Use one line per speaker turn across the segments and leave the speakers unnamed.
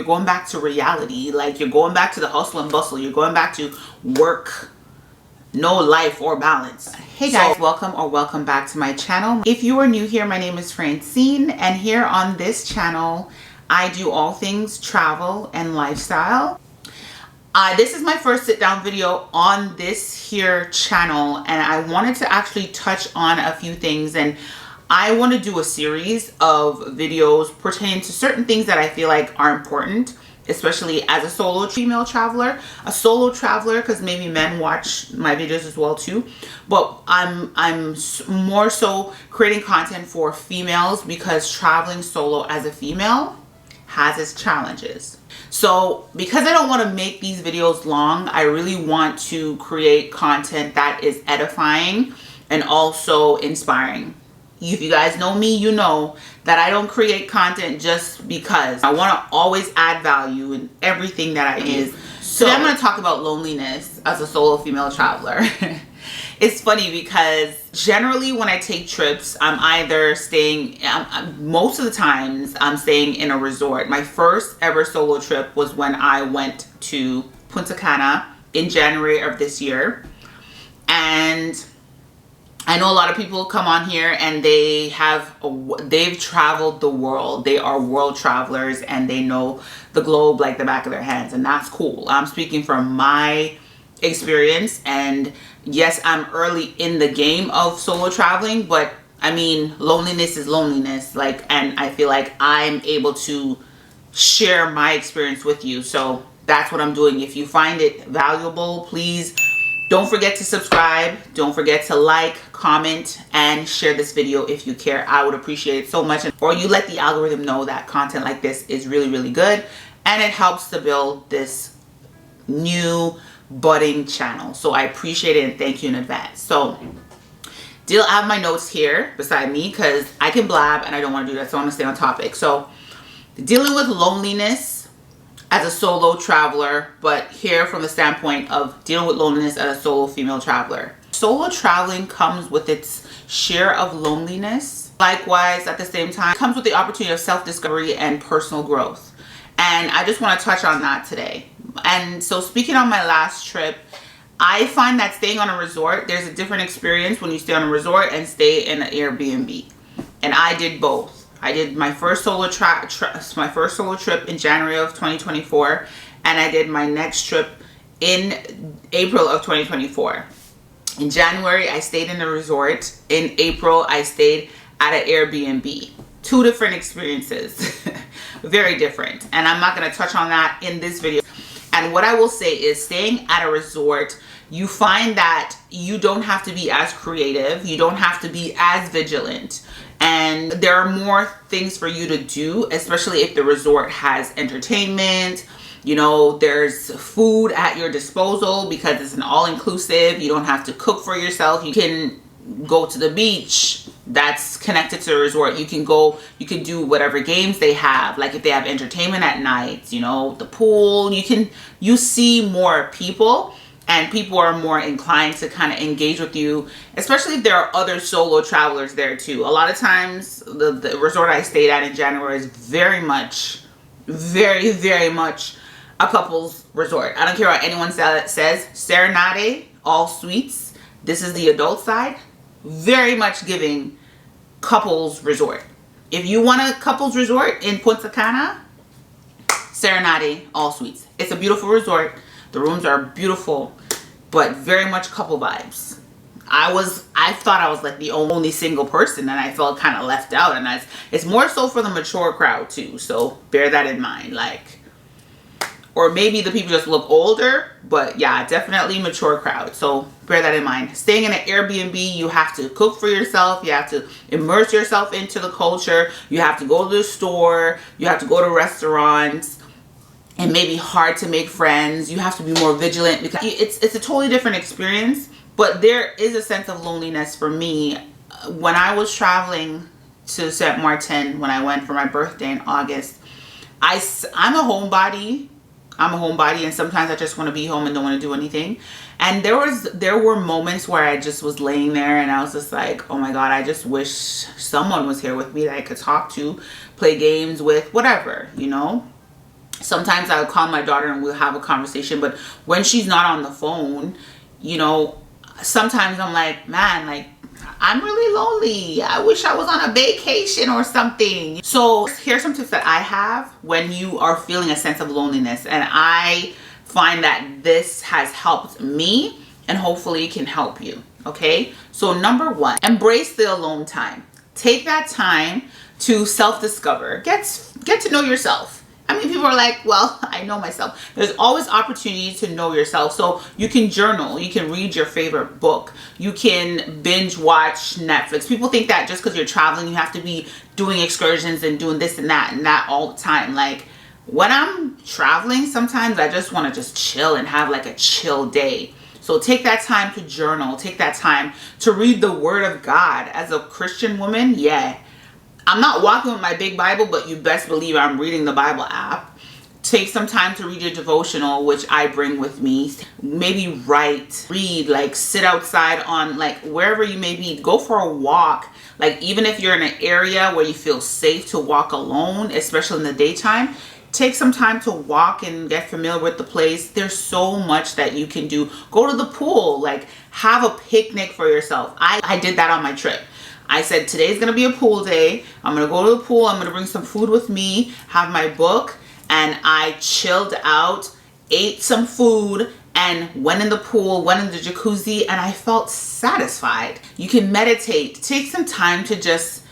you're going back to reality, like you're going back to the hustle and bustle, you're going back to work, no life or balance. Hey guys, welcome back to my channel. If you are new here, my name is Francine, and here on this channel I do all things travel and lifestyle. This is my first sit down video on this here channel, and I wanted to actually touch on a few things, and I want to do a series of videos pertaining to certain things that I feel like are important, especially as a solo female traveler, because maybe men watch my videos as well too. But I'm more so creating content for females because traveling solo as a female has its challenges. So because I don't want to make these videos long, I really want to create content that is edifying and also inspiring. If you guys know me, you know that I don't create content just because. I want to always add value in everything that I do. So today I'm going to talk about loneliness as a solo female traveler. It's funny because generally when I take trips, I'm either staying, most of the times I'm staying in a resort. My first ever solo trip was when I went to Punta Cana in January of this year. And I know a lot of people come on here and they've traveled the world. They are world travelers and they know the globe like the back of their hands, and that's cool. I'm speaking from my experience, and yes, I'm early in the game of solo traveling, but I mean, loneliness is loneliness, and I feel like I'm able to share my experience with you. So that's what I'm doing. If you find it valuable, please don't forget to subscribe. Don't forget to like, comment, and share this video if you care. I would appreciate it so much. Or you let the algorithm know that content like this is really, really good, and it helps to build this new budding channel. So I appreciate it and thank you in advance. So I have my notes here beside me because I can blab and I don't want to do that, so I want to stay on topic. So dealing with loneliness as a solo traveler, but here from the standpoint of dealing with loneliness as a solo female traveler. Solo traveling comes with its share of loneliness. Likewise, at the same time, comes with the opportunity of self-discovery and personal growth. And I just want to touch on that today. And so speaking on my last trip, I find that staying on a resort, there's a different experience when you stay on a resort and stay in an Airbnb. And I did both. I did my first solo trip in January of 2024, and I did my next trip in April of 2024. In January, I stayed in a resort. In April, I stayed at an Airbnb. Two different experiences. Very different. And I'm not going to touch on that in this video. And what I will say is, staying at a resort, you find that you don't have to be as creative. You don't have to be as vigilant. And there are more things for you to do, especially if the resort has entertainment. You know, there's food at your disposal because it's an all-inclusive. You don't have to cook for yourself. You can go to the beach that's connected to the resort. You can do whatever games they have. Like if they have entertainment at night, you know, the pool, you see more people, and people are more inclined to kind of engage with you, especially if there are other solo travelers there too. A lot of times the resort I stayed at in January is very much a couple's resort. I don't care what anyone says. Serenade, all suites. This is the adult side. Very much giving couples resort. If you want a couples resort in Punta Cana, Serenade, all suites. It's a beautiful resort. The rooms are beautiful, but very much couple vibes. I thought I was like the only single person, and I felt kind of left out, and it's more so for the mature crowd too. So bear that in mind. Or maybe the people just look older, but yeah, definitely mature crowd. So bear that in mind. Staying in an Airbnb, you have to cook for yourself. You have to immerse yourself into the culture. You have to go to the store. You have to go to restaurants. It may be hard to make friends. You have to be more vigilant because it's a totally different experience. But there is a sense of loneliness for me. When I was traveling to Saint Martin, when I went for my birthday in August, I'm a homebody. And sometimes I just want to be home and don't want to do anything. And there were moments where I just was laying there and I was just like, oh my God, I just wish someone was here with me that I could talk to, play games with, whatever, you know. Sometimes I'll call my daughter and we'll have a conversation, but when she's not on the phone, you know, sometimes I'm like, man, like, I'm really lonely. I wish I was on a vacation or something. So here's some tips that I have when you are feeling a sense of loneliness. And I find that this has helped me and hopefully can help you. Okay. So number one, embrace the alone time. Take that time to self-discover. Get to know yourself. I mean, people are like, well, I know myself. There's always opportunity to know yourself. So you can journal, you can read your favorite book, you can binge watch Netflix. People think that just because you're traveling, you have to be doing excursions and doing this and that all the time. Like, when I'm traveling, sometimes I just want to just chill and have like a chill day. So take that time to journal, take that time to read the Word of God. As a Christian woman, yeah, I'm not walking with my big Bible, but you best believe I'm reading the Bible app. Take some time to read your devotional, which I bring with me. Maybe write, read, like sit outside on like wherever you may be. Go for a walk. Like even if you're in an area where you feel safe to walk alone, especially in the daytime, take some time to walk and get familiar with the place. There's so much that you can do. Go to the pool, like have a picnic for yourself. I did that on my trip. I said, today's going to be a pool day. I'm going to go to the pool. I'm going to bring some food with me, have my book, and I chilled out, ate some food, and went in the pool, went in the jacuzzi, and I felt satisfied. You can meditate. Take some time to just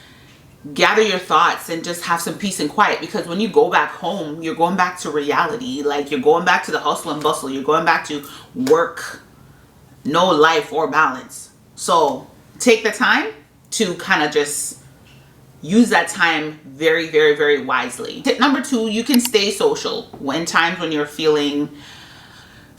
gather your thoughts and just have some peace and quiet, because when you go back home, you're going back to reality. Like, you're going back to the hustle and bustle. You're going back to work, no life or balance. So take the time to kind of just use that time very, very, very wisely. Tip number two, you can stay social when times when you're feeling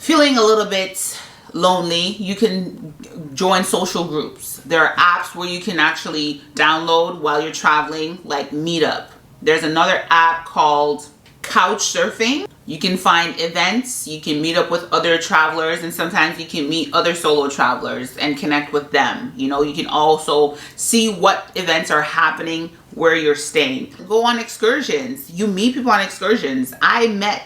a little bit lonely. You can join social groups. There are apps where you can actually download while you're traveling, like Meetup. There's another app called Couch Surfing. You can find events, you can meet up with other travelers, and sometimes you can meet other solo travelers and connect with them. You know, you can also see what events are happening where you're staying. Go on excursions. You meet people on excursions. I met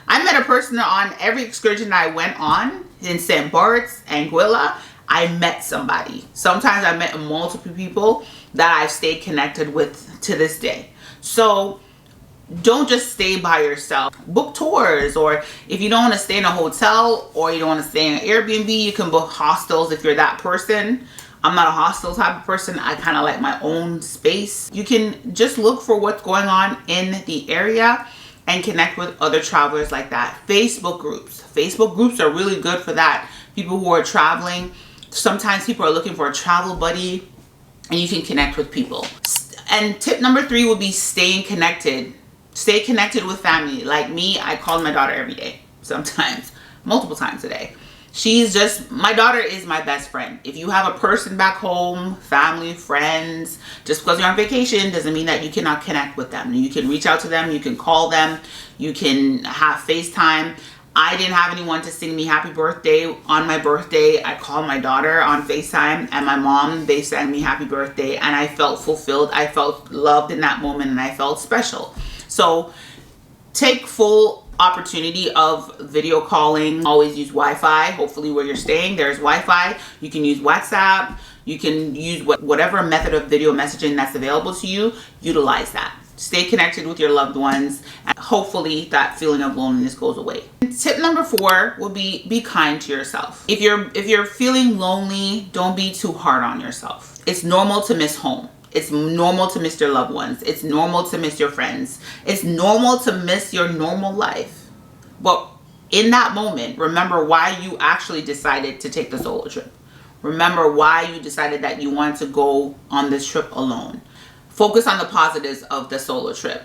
a person on every excursion I went on in St. Bart's, Anguilla. I met somebody. Sometimes I met multiple people that I've stayed connected with to this day. So don't just stay by yourself. Book tours, or if you don't want to stay in a hotel or you don't want to stay in an Airbnb, you can book hostels if you're that person. I'm not a hostel type of person. I kind of like my own space. You can just look for what's going on in the area and connect with other travelers like that. Facebook groups. Facebook groups are really good for that. People who are traveling. Sometimes people are looking for a travel buddy, and you can connect with people. And tip number three would be staying connected. Stay connected with family. Like me, I call my daughter every day, sometimes multiple times a day. My daughter is my best friend. If you have a person back home, family, friends, just because you're on vacation doesn't mean that you cannot connect with them. You can reach out to them, you can call them, you can have FaceTime. I didn't have anyone to sing me happy birthday on my birthday. I called my daughter on FaceTime and my mom, they sang me happy birthday, and I felt fulfilled. I felt loved in that moment, and I felt special. So take full opportunity of video calling. Always use Wi-Fi. Hopefully where you're staying there's Wi-Fi. You can use WhatsApp. You can use whatever method of video messaging that's available to you. Utilize that. Stay connected with your loved ones, and hopefully that feeling of loneliness goes away. Tip number four will be kind to yourself. If you're feeling lonely, don't be too hard on yourself. It's normal to miss home. It's normal to miss your loved ones. It's normal to miss your friends. It's normal to miss your normal life. But in that moment, remember why you actually decided to take the solo trip. Remember why you decided that you wanted to go on this trip alone. Focus on the positives of the solo trip.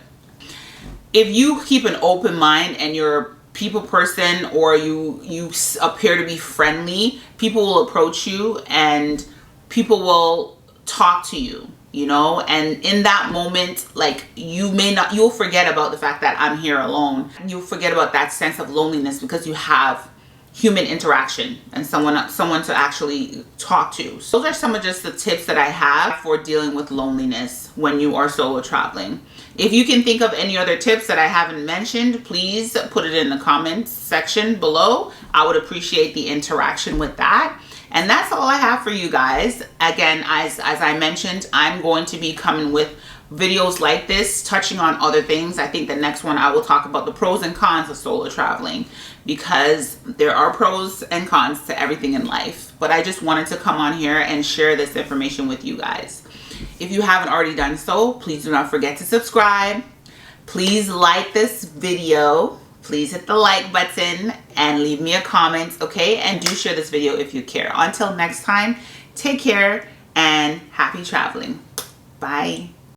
If you keep an open mind and you're a people person, or you appear to be friendly, people will approach you and people will talk to you. You know, and in that moment, like, you'll forget about the fact that I'm here alone. You'll forget about that sense of loneliness because you have human interaction and someone to actually talk to. So those are some of just the tips that I have for dealing with loneliness when you are solo traveling. If you can think of any other tips that I haven't mentioned, please put it in the comments section below. I would appreciate the interaction with that. And that's all I have for you guys. Again, as I mentioned, I'm going to be coming with videos like this, touching on other things. I think the next one I will talk about the pros and cons of solo traveling, because there are pros and cons to everything in life. But I just wanted to come on here and share this information with you guys. If you haven't already done so, please do not forget to subscribe. Please like this video. Please hit the like button and leave me a comment, okay? And do share this video if you care. Until next time, take care and happy traveling. Bye.